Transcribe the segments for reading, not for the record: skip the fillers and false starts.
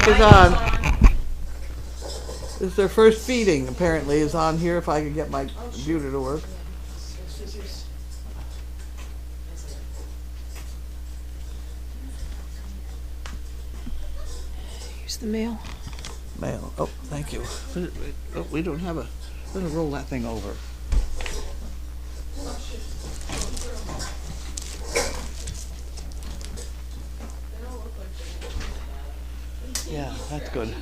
mic is on. This is their first feeding, apparently, is on here if I can get my computer to work. Here's the mail. Mail. Oh, thank you. Oh, we don't have a... Let's roll that thing over. Yeah, that's good.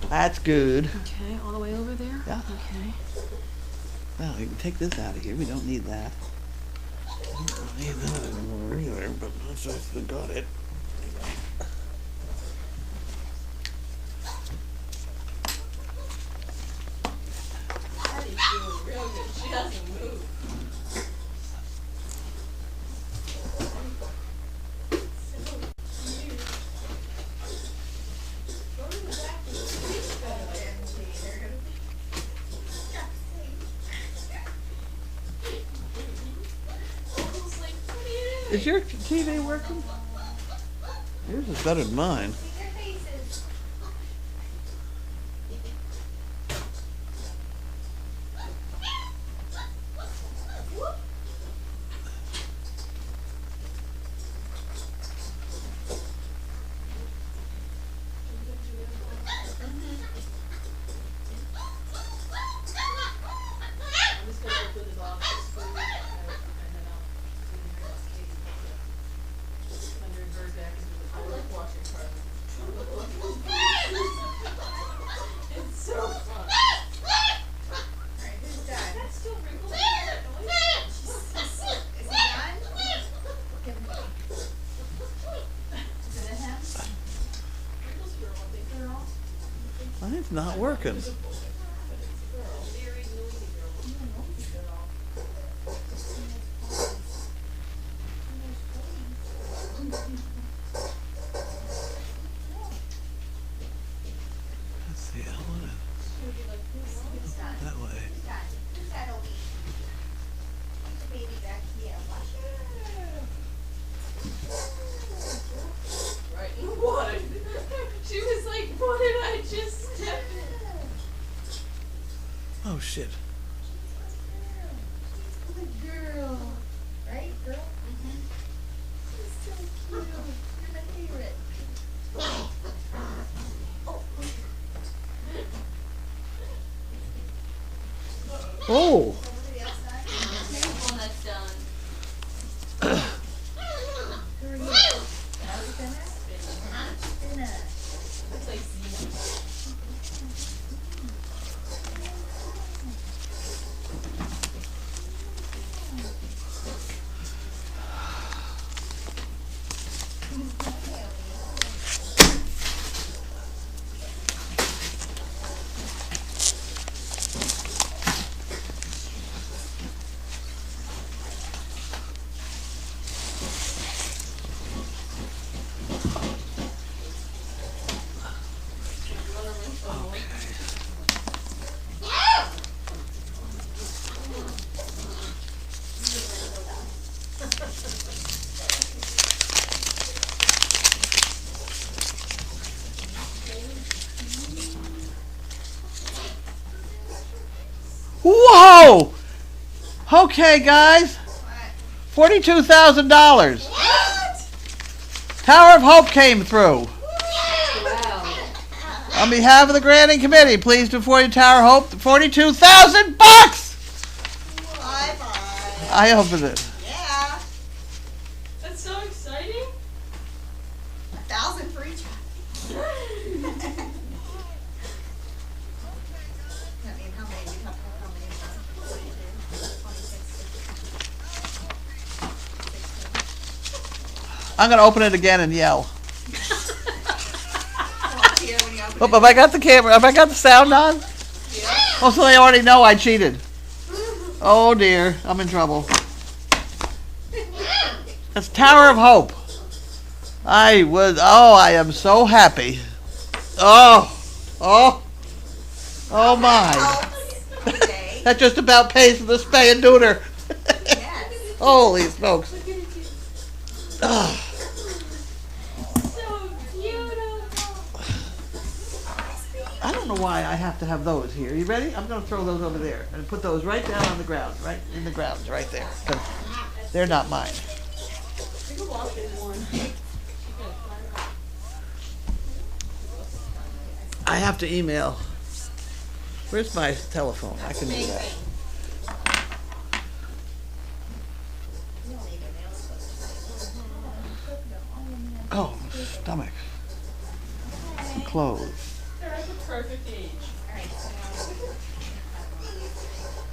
That's good. Okay, all the way over there? Yeah. Okay. Well, you can take this out of here. We don't need that. We don't need that anymore either, but I got it. Patty's doing real good. She doesn't move. Is your TV working? Yours is better than mine. Mine's not working. Let's see, I want to that way. Right in what? She was like, what did I just step in? Oh shit. Good girl. Right, girl? Mm-hmm. She's so cute. You're my favorite. Oh. Everybody else done? Well, that's done. Who are you? Spinner? Spinner. Looks like Zena. Whoa! Okay, guys. $42,000. What? Tower of Hope came through. Wow. On behalf of the granting committee, please before you Tower of Hope, $42,000 bucks. Bye-bye. I opened it. Yeah. That's so exciting. 1,000 for each one. I mean, how many? We have how many more? 42, 26, 16. I'm gonna open it again and yell. Here when you open Oh, have I got the camera? Have I got the sound on? it. Oh, so they already know I cheated. Oh dear, I'm in trouble. That's Tower of Hope. I am so happy. Oh my. Okay. That just about pays for the spay and neuter. Yes. Holy smokes. Look at it. Oh, So beautiful. know why I have to have those here. You ready? I'm gonna throw those over there and put those right down on the ground, right in the ground, right there. 'Cause they're not mine. You can walk in one. I have to email. Where's my telephone? I can do that. Oh, stomach. Clothes. They're at the perfect age.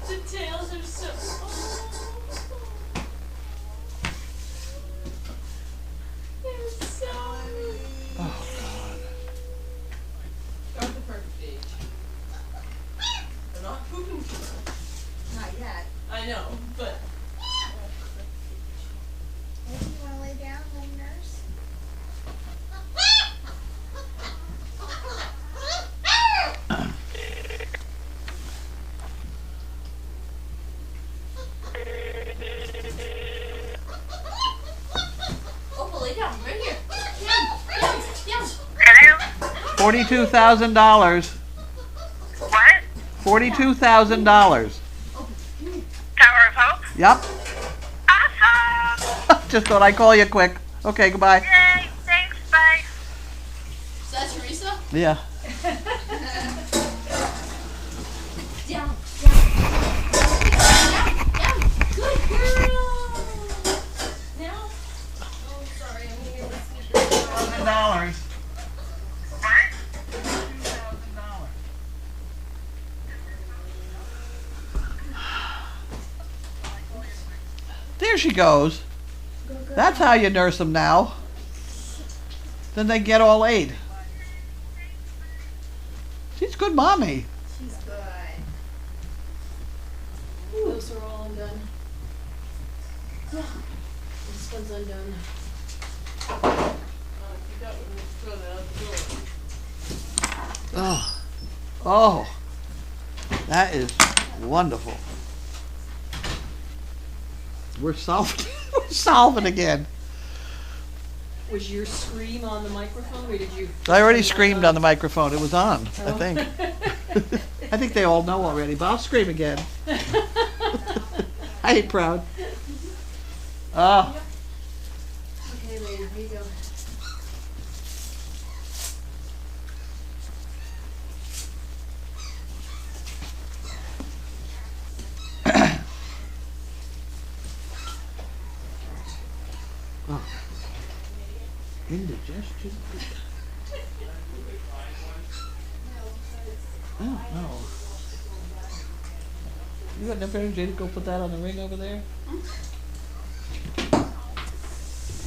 The tails are so. They're so. Oh God. They're at the perfect age. They're not pooping too much. Not yet. I know, but. Maybe you wanna lay down, little nurse? Oh, lay down, right here. Down. $42,000. What? $42,000. Tower of Hope? Yep. Awesome! Just thought I'd call you quick. Okay, goodbye. Yay! Thanks, bye. Is that Teresa? Yeah. Down. Good girl. Now. Oh, sorry. I'm gonna get this. $1,000. What? There she goes. That's how you nurse them now. Then they get all eight. She's a good mommy. She's good. Those are all undone. This one's undone. If you got one, let's throw that out the door. Oh. Oh. That is wonderful. We're solving. We're solving again. Was your scream on the microphone, or did you? I already screamed on the microphone. It was on, I Oh. think. I think they all know already, but I'll scream again. I ain't proud. Oh. Okay, lady, here you go. Oh. Indigestion. Oh, no. You got enough energy to go put that on the ring over there?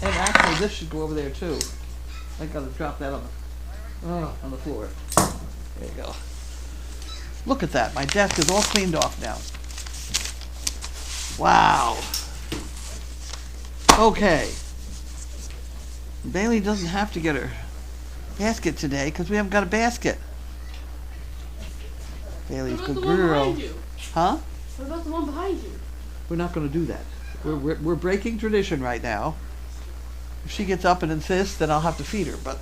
And actually, this should go over there too. I gotta drop that on the floor. There you go. Look at that. My desk is all cleaned off now. Wow. Okay. Bailey doesn't have to get her basket today because we haven't got a basket. Bailey's What good about the one girl. behind you? Huh? What about the one behind you? We're not going to do that. We're breaking tradition right now. If she gets up and insists, then I'll have to feed her. But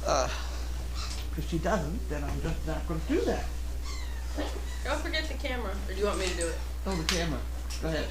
if she doesn't, then I'm just not going to do that. Don't forget the camera. Or do you want me to do it? Oh, the camera. Go ahead.